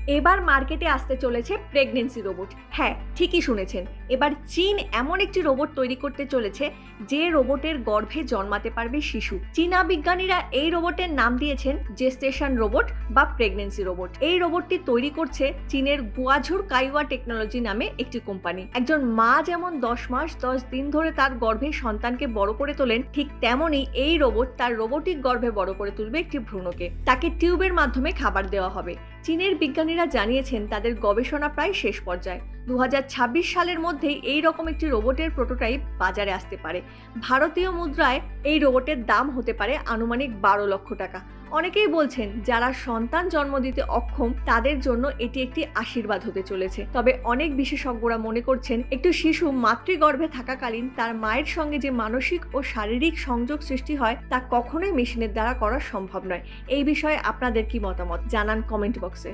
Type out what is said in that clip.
এবার মার্কেটে আসতে চলেছে প্রেগনেন্সি রোবট। হ্যাঁ, ঠিকই শুনেছেন। এবার চীন এমন একটি রোবট তৈরি করতে চলেছে যে রোবটের গর্ভে জন্মাতে পারবে শিশু। চীনা বিজ্ঞানীরা এই রোবটের নাম দিয়েছেন জেস্টেশন রোবট বা প্রেগনেন্সি রোবট। এই রোবটটি তৈরি করছে চীনের গুয়াঝুর কাইওয়া টেকনোলজি নামে একটি কোম্পানি। একজন মা যেমন 10 মাস 10 দিন ধরে তার গর্ভে সন্তানকে বড় করে তোলেন, ঠিক তেমনই এই রোবট তার রোবোটিক গর্ভে বড় করে তুলবে একটি ভ্রূণকে। তাকে টিউবের মাধ্যমে খাবার দেওয়া হবে। চীনের বিজ্ঞানীরা জানিয়েছেন তাদের গবেষণা প্রায় শেষ পর্যায়ে। 2026 সালের মধ্যেই এই রকম একটি রোবটের প্রোটোটাইপ বাজারে আসতে পারে। ভারতীয় মুদ্রায় এই রোবটের দাম হতে পারে আনুমানিক 12 লক্ষ টাকা। অনেকেই বলছেন যারা সন্তান জন্ম দিতে অক্ষম তাদের জন্য এটি একটি আশীর্বাদ হতে চলেছে। তবে অনেক বিশেষজ্ঞরা মনে করছেন একটি শিশু মাতৃগর্ভে থাকাকালীন তার মায়ের সঙ্গে যে মানসিক ও শারীরিক সংযোগ সৃষ্টি হয় তা কখনোই মেশিনের দ্বারা করা সম্ভব নয়। এই বিষয়ে আপনাদের কি মতামত জানান কমেন্ট বক্সে।